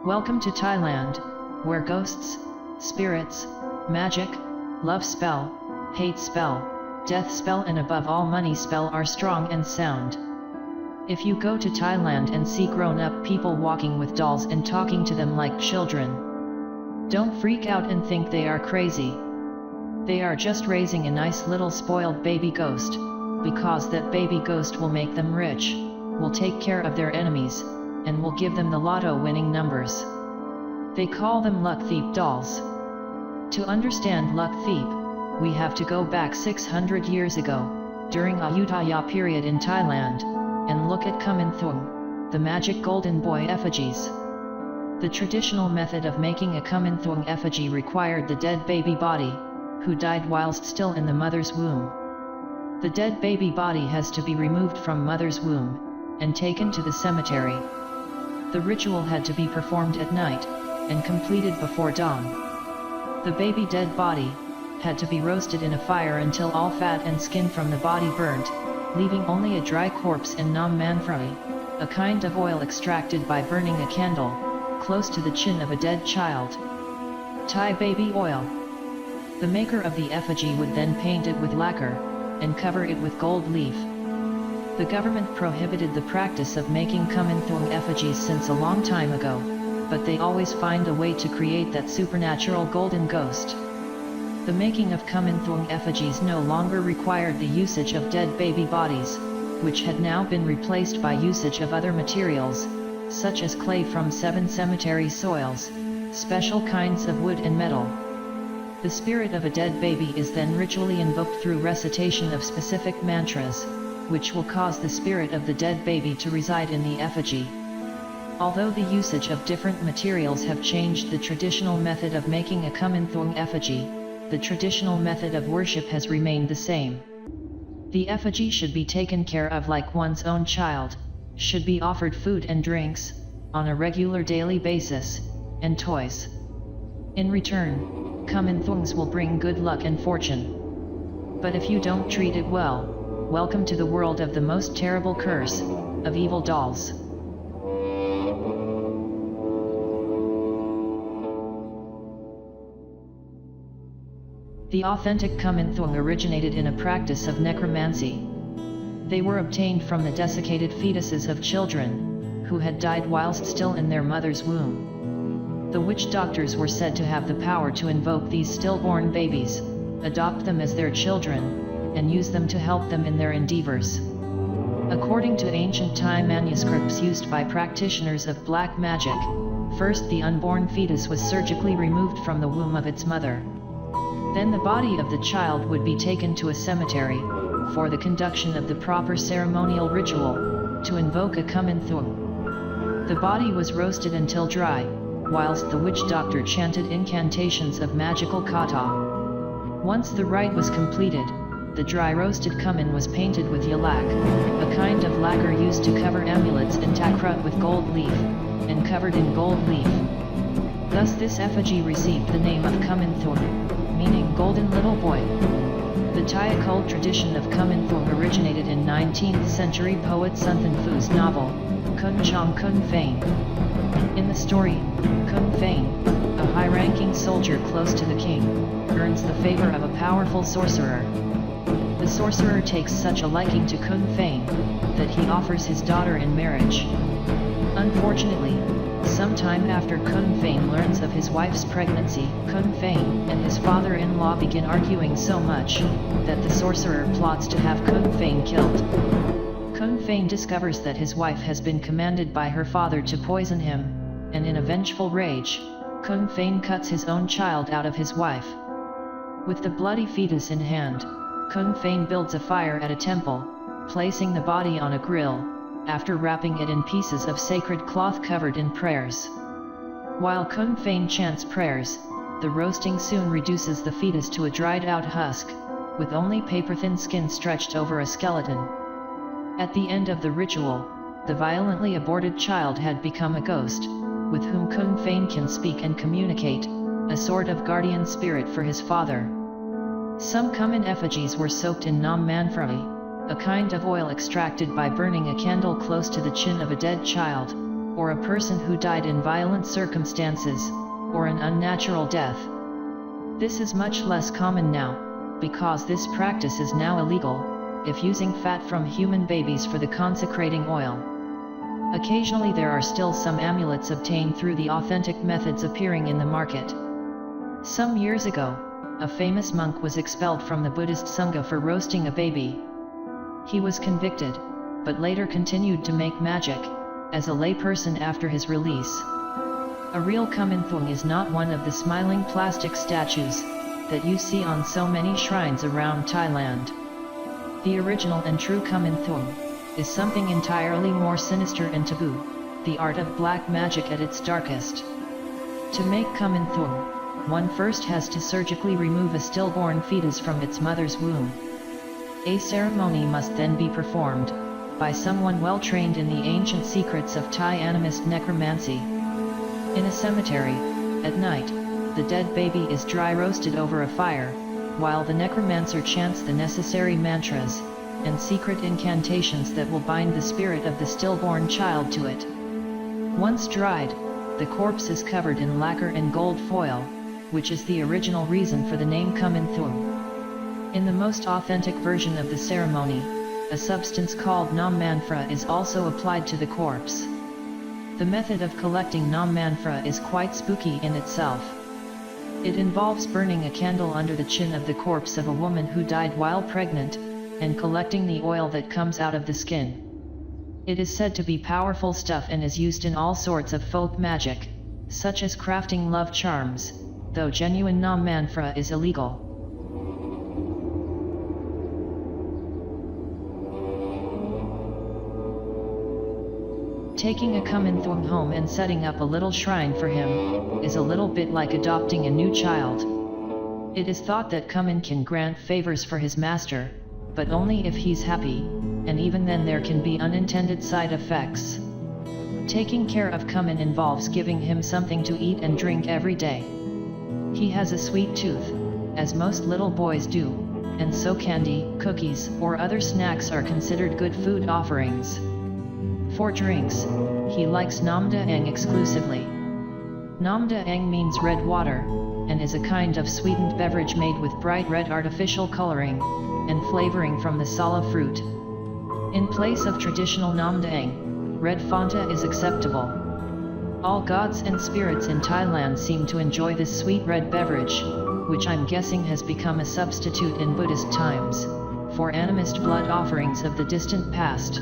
Welcome to Thailand, where ghosts, spirits, magic, love spell, hate spell, death spell and above all money spell are strong and sound. If you go to Thailand and see grown-up people walking with dolls and talking to them like children, don't freak out and think they are crazy. They are just raising a nice little spoiled baby ghost, because that baby ghost will make them rich, will take care of their enemies, and will give them the lotto winning numbers. They call them luck thief dolls. To understand luck thief, we have to go back 600 years ago, during Ayutthaya period in Thailand, and look at Kumanthong, the magic golden boy effigies. The traditional method of making a Kumanthong effigy required the dead baby body, who died whilst still in the mother's womb. The dead baby body has to be removed from mother's womb, and taken to the cemetery. The ritual had to be performed at night, and completed before dawn. The baby dead body had to be roasted in a fire until all fat and skin from the body burnt, leaving only a dry corpse and nam manfroi, a kind of oil extracted by burning a candle, close to the chin of a dead child. Thai baby oil. The maker of the effigy would then paint it with lacquer, and cover it with gold leaf. The government prohibited the practice of making Kumanthong effigies since a long time ago, but they always find a way to create that supernatural golden ghost. The making of Kumanthong effigies no longer required the usage of dead baby bodies, which had now been replaced by usage of other materials, such as clay from 7 cemetery soils, special kinds of wood and metal. The spirit of a dead baby is then ritually invoked through recitation of specific mantras, which will cause the spirit of the dead baby to reside in the effigy. Although the usage of different materials have changed the traditional method of making a Kumanthong effigy, the traditional method of worship has remained the same. The effigy should be taken care of like one's own child, should be offered food and drinks, on a regular daily basis, and toys. In return, Kumanthongs will bring good luck and fortune. But if you don't treat it well, welcome to the world of the most terrible curse, of evil dolls. The authentic Kumanthong originated in a practice of necromancy. They were obtained from the desiccated fetuses of children, who had died whilst still in their mother's womb. The witch doctors were said to have the power to invoke these stillborn babies, adopt them as their children, and use them to help them in their endeavors. According to ancient Thai manuscripts used by practitioners of black magic, first the unborn fetus was surgically removed from the womb of its mother. Then the body of the child would be taken to a cemetery, for the conduction of the proper ceremonial ritual, to invoke a Kumanthong. The body was roasted until dry, whilst the witch doctor chanted incantations of magical kata. Once the rite was completed, the dry roasted kuman was painted with yalak, a kind of lacquer used to cover amulets and takrut with gold leaf, and covered in gold leaf. Thus this effigy received the name of Kumanthong, meaning golden little boy. The Thai occult tradition of Kumanthong originated in 19th century poet Sun Phu's novel, Khun Chang Khun Phaen. In the story, Khun Phaen, a high-ranking soldier close to the king, earns the favor of a powerful sorcerer. The sorcerer takes such a liking to Khun Phaen, that he offers his daughter in marriage. Unfortunately, sometime after Khun Phaen learns of his wife's pregnancy, Khun Phaen and his father-in-law begin arguing so much, that the sorcerer plots to have Khun Phaen killed. Khun Phaen discovers that his wife has been commanded by her father to poison him, and in a vengeful rage, Khun Phaen cuts his own child out of his wife. With the bloody fetus in hand, Khun Phaen builds a fire at a temple, placing the body on a grill, after wrapping it in pieces of sacred cloth covered in prayers. While Khun Phaen chants prayers, the roasting soon reduces the fetus to a dried out husk, with only paper-thin skin stretched over a skeleton. At the end of the ritual, the violently aborted child had become a ghost, with whom Khun Phaen can speak and communicate, a sort of guardian spirit for his father. Some Kuman effigies were soaked in nam manfroi, a kind of oil extracted by burning a candle close to the chin of a dead child, or a person who died in violent circumstances, or an unnatural death. This is much less common now, because this practice is now illegal, if using fat from human babies for the consecrating oil. Occasionally there are still some amulets obtained through the authentic methods appearing in the market. Some years ago, a famous monk was expelled from the Buddhist Sangha for roasting a baby. He was convicted, but later continued to make magic, as a layperson after his release. A real Kumanthong is not one of the smiling plastic statues that you see on so many shrines around Thailand. The original and true Kumanthong is something entirely more sinister and taboo, the art of black magic at its darkest. To make Kumanthong, one first has to surgically remove a stillborn fetus from its mother's womb. A ceremony must then be performed by someone well trained in the ancient secrets of Thai animist necromancy. In a cemetery, at night, the dead baby is dry roasted over a fire, while the necromancer chants the necessary mantras and secret incantations that will bind the spirit of the stillborn child to it. Once dried, the corpse is covered in lacquer and gold foil, which is the original reason for the name Kumanthong. In the most authentic version of the ceremony, a substance called nam manphra is also applied to the corpse. The method of collecting nam manphra is quite spooky in itself. It involves burning a candle under the chin of the corpse of a woman who died while pregnant, and collecting the oil that comes out of the skin. It is said to be powerful stuff and is used in all sorts of folk magic, such as crafting love charms, though genuine nam manphra is illegal. Taking a Kumanthong home and setting up a little shrine for him is a little bit like adopting a new child. It is thought that Kuman can grant favors for his master, but only if he's happy, and even then there can be unintended side effects. Taking care of Kuman involves giving him something to eat and drink every day. He has a sweet tooth, as most little boys do, and so candy, cookies, or other snacks are considered good food offerings. For drinks, he likes Nam Daeng exclusively. Nam Daeng means red water, and is a kind of sweetened beverage made with bright red artificial coloring and flavoring from the sala fruit. In place of traditional Nam Daeng, red Fanta is acceptable. All gods and spirits in Thailand seem to enjoy this sweet red beverage, which I'm guessing has become a substitute in Buddhist times for animist blood offerings of the distant past.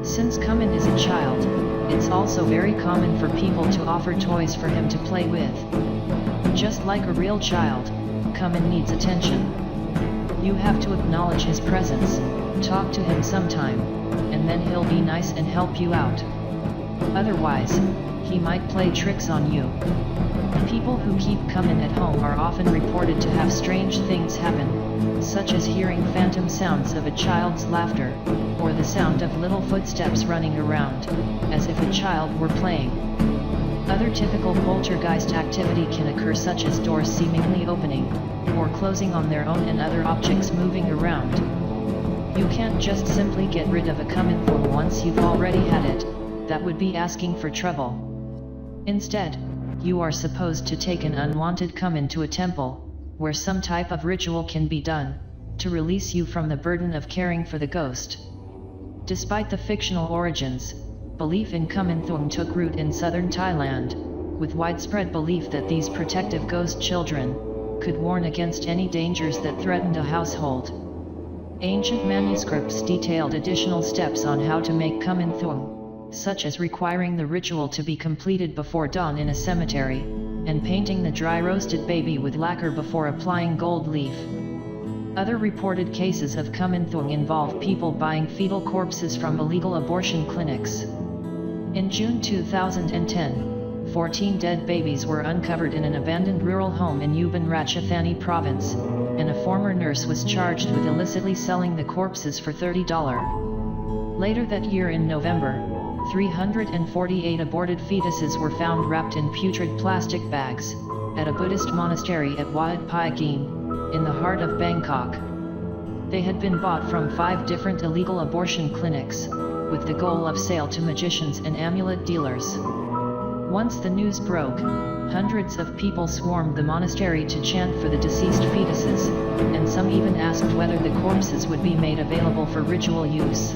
Since Kuman is a child, it's also very common for people to offer toys for him to play with. Just like a real child, Kuman needs attention. You have to acknowledge his presence, talk to him sometime, and then he'll be nice and help you out. Otherwise, he might play tricks on you. People who keep Kuman at home are often reported to have strange things happen, such as hearing phantom sounds of a child's laughter, or the sound of little footsteps running around, as if a child were playing. Other typical poltergeist activity can occur, such as doors seemingly opening, or closing on their own, and other objects moving around. You can't just simply get rid of a Kumanthong once you've already had it. That would be asking for trouble. Instead, you are supposed to take an unwanted Kuman to a temple, where some type of ritual can be done, to release you from the burden of caring for the ghost. Despite the fictional origins, belief in Kumanthong took root in southern Thailand, with widespread belief that these protective ghost children could warn against any dangers that threatened a household. Ancient manuscripts detailed additional steps on how to make Kumanthong, such as requiring the ritual to be completed before dawn in a cemetery, and painting the dry roasted baby with lacquer before applying gold leaf. Other reported cases of Kumanthong involve people buying fetal corpses from illegal abortion clinics. In June 2010, 14 dead babies were uncovered in an abandoned rural home in Ubon Ratchathani province, and a former nurse was charged with illicitly selling the corpses for $30. Later that year in November, 348 aborted fetuses were found wrapped in putrid plastic bags at a Buddhist monastery at Wat Pai Gin, in the heart of Bangkok. They had been bought from 5 different illegal abortion clinics, with the goal of sale to magicians and amulet dealers. Once the news broke, hundreds of people swarmed the monastery to chant for the deceased fetuses, and some even asked whether the corpses would be made available for ritual use.